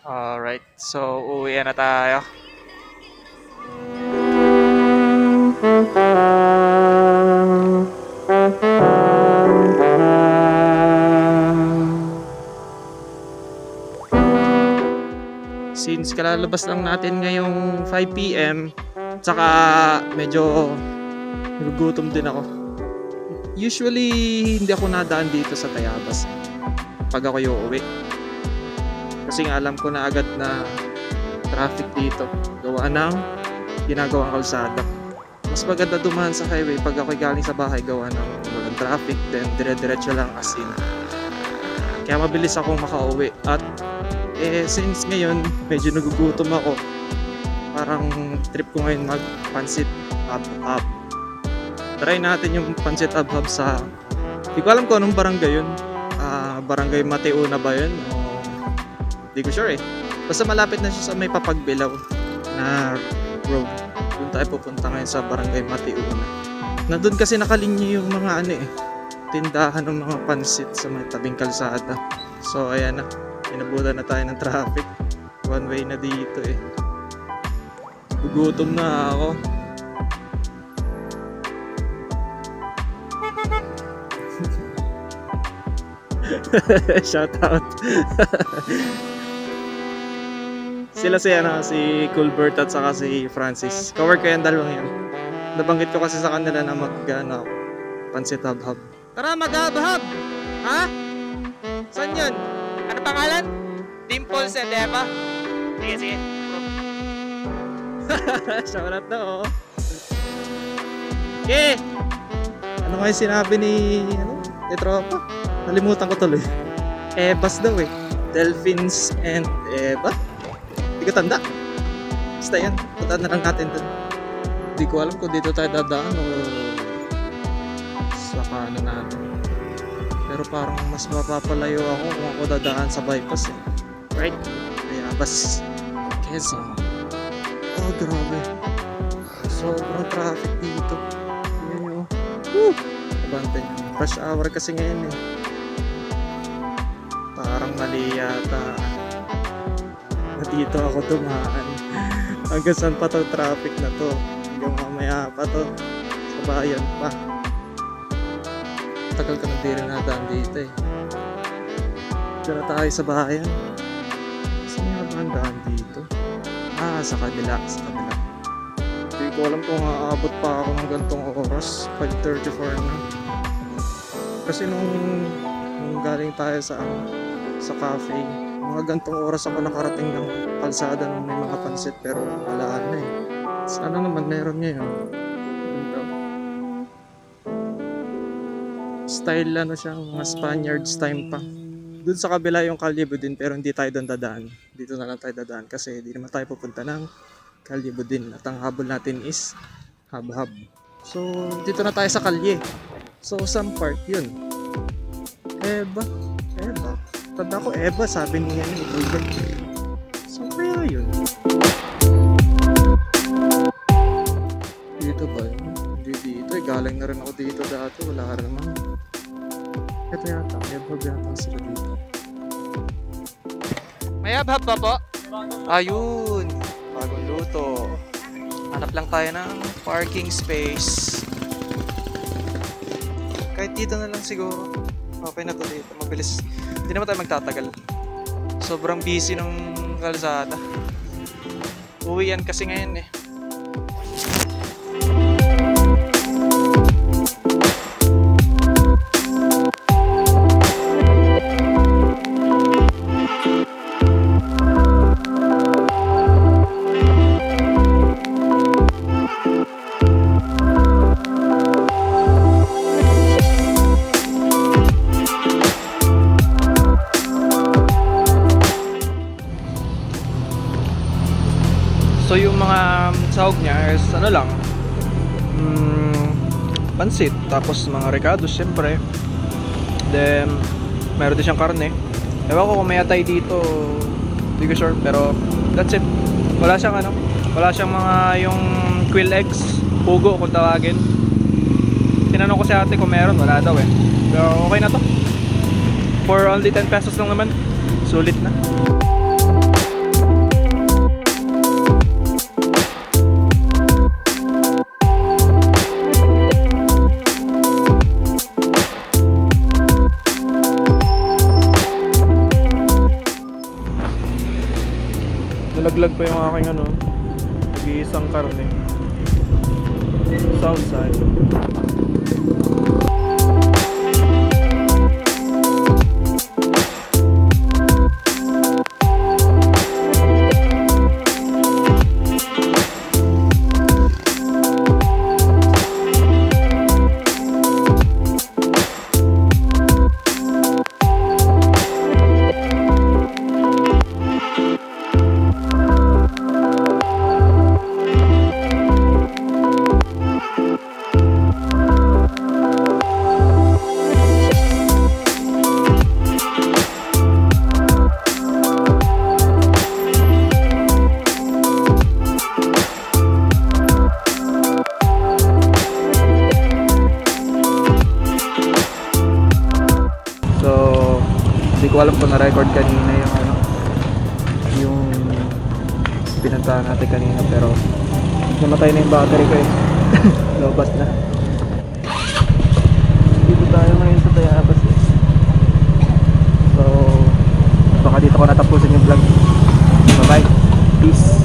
Alright, so uuwi na tayo. Since kalalabas lang natin ngayong 5 PM, tsaka medyo nagugutom din ako. Usually, hindi ako nadaan dito sa Tayabas pag ako uuwi. Kasi nga alam ko na agad na traffic dito. Gawa ng ginagawang kalsada. Mas maganda dumaan sa highway pag ako galing sa bahay gawa ng walang traffic. Then dire-diretso lang as in. Kaya mabilis akong makauwi. At since ngayon medyo nagugutom ako, parang trip ko ngayon mag-pansit ab-ab. Try natin yung pansit ab-ab sa, hindi ko alam kung anong barangay yun. Barangay Mateuna ba yun? Hindi ko sure eh. Basta malapit na siya sa may Papagbilaw na road. Doon tayo pupunta ngayon sa barangay Mateuna. Nandun kasi nakalinya yung mga tindahan ng mga pansit sa may tabing kalsada. So ayan na, inabutan na tayo ng traffic. One way na dito eh. Gugutom na ako. Shout out. Sila si Colbert at saka si Francis. Cover ko yung dalawang yan. Nabanggit ko kasi sa kanila na pansit hab-hab. Tara, mag-hab-hab! Ha? Saan yun? Ano pangalan? Dimples and Eva? Sige, sige. Shout out na oh. Okay! Ano nga yung sinabi ni tropa? Nalimutan ko tuloy. Evas daw eh. Delphins and Eva? Hindi ko tanda. Basta yan. Puntaan na lang natin dun. Hindi ko alam kung dito tayo dadaan o sa kanan natin. Pero parang mas mapapalayo ako kung ako dadaan sa bypass eh. Right? Kaya bas Quezon. Oh grabe. Sobrang traffic dito. Yan yun. Woo! Abante nyo. Rush hour kasi ngayon eh. Parang mali yata. Dito ako dumaan. Hanggang saan pa to traffic na to? Hanggang mamaya pa to. Sa bayan pa. Tagal ka na di rin nadaan dito eh. Diyan na tayo sa bayan. Saan nga ba ang daan dito? Sa kabila. Sa kabila. Hindi ko alam kung aabot pa ako ng gantong oras. 5:34 na. Kasi nung galing tayo sa cafe, mga gantong oras ako nakarating ng kalsada nung may mga pansit pero wala na eh. Sana naman meron ngayon. Style siya, mga Spaniards time pa. Doon sa kabila yung Calyabudin pero hindi tayo doon dadaan. Dito na lang tayo dadaan kasi hindi naman tayo pupunta ng Calyabudin. At ang habol natin is hab-hab. So dito na tayo sa kalye. So some part yun. Eva. Tanda ko Eva, sabi niya ni Colbert. So kaya yun. Dito ba yun? Hindi dito. Galing na rin ako dito dati. Wala ka rin naman. Ito yata. Eva yata sila dito. May hab-hab pa po? Ayun. Bagong luto. Hanap lang tayo ng parking space. Kahit dito na lang siguro. Okay na to dito. Mabilis. Hindi naman tayo magtatagal. Sobrang busy ng kalsada. Uwian kasi ngayon eh. So yung mga sahog niya is lang pansit, tapos mga recados syempre, then meron din siyang karne. Ewan ko kung may atay dito, hindi ko sure, pero that's it. Wala siyang wala siyang mga yung quail eggs, pugo kung tawagin. Tinanong ko si ate kung meron, wala daw eh. Pero okay na to. For only 10 pesos lang naman, sulit na. Nalaglag pa yung aking ano, nag-iisang karne. Southside. Hindi ko alam kung na-record kanina yung ano, yung pinuntahan natin kanina, pero namatay na yung battery ko eh. Lobat na. Dito tayo ngayon sa Tayabas eh. So baka dito ko natapusin yung vlog. Bye bye, peace.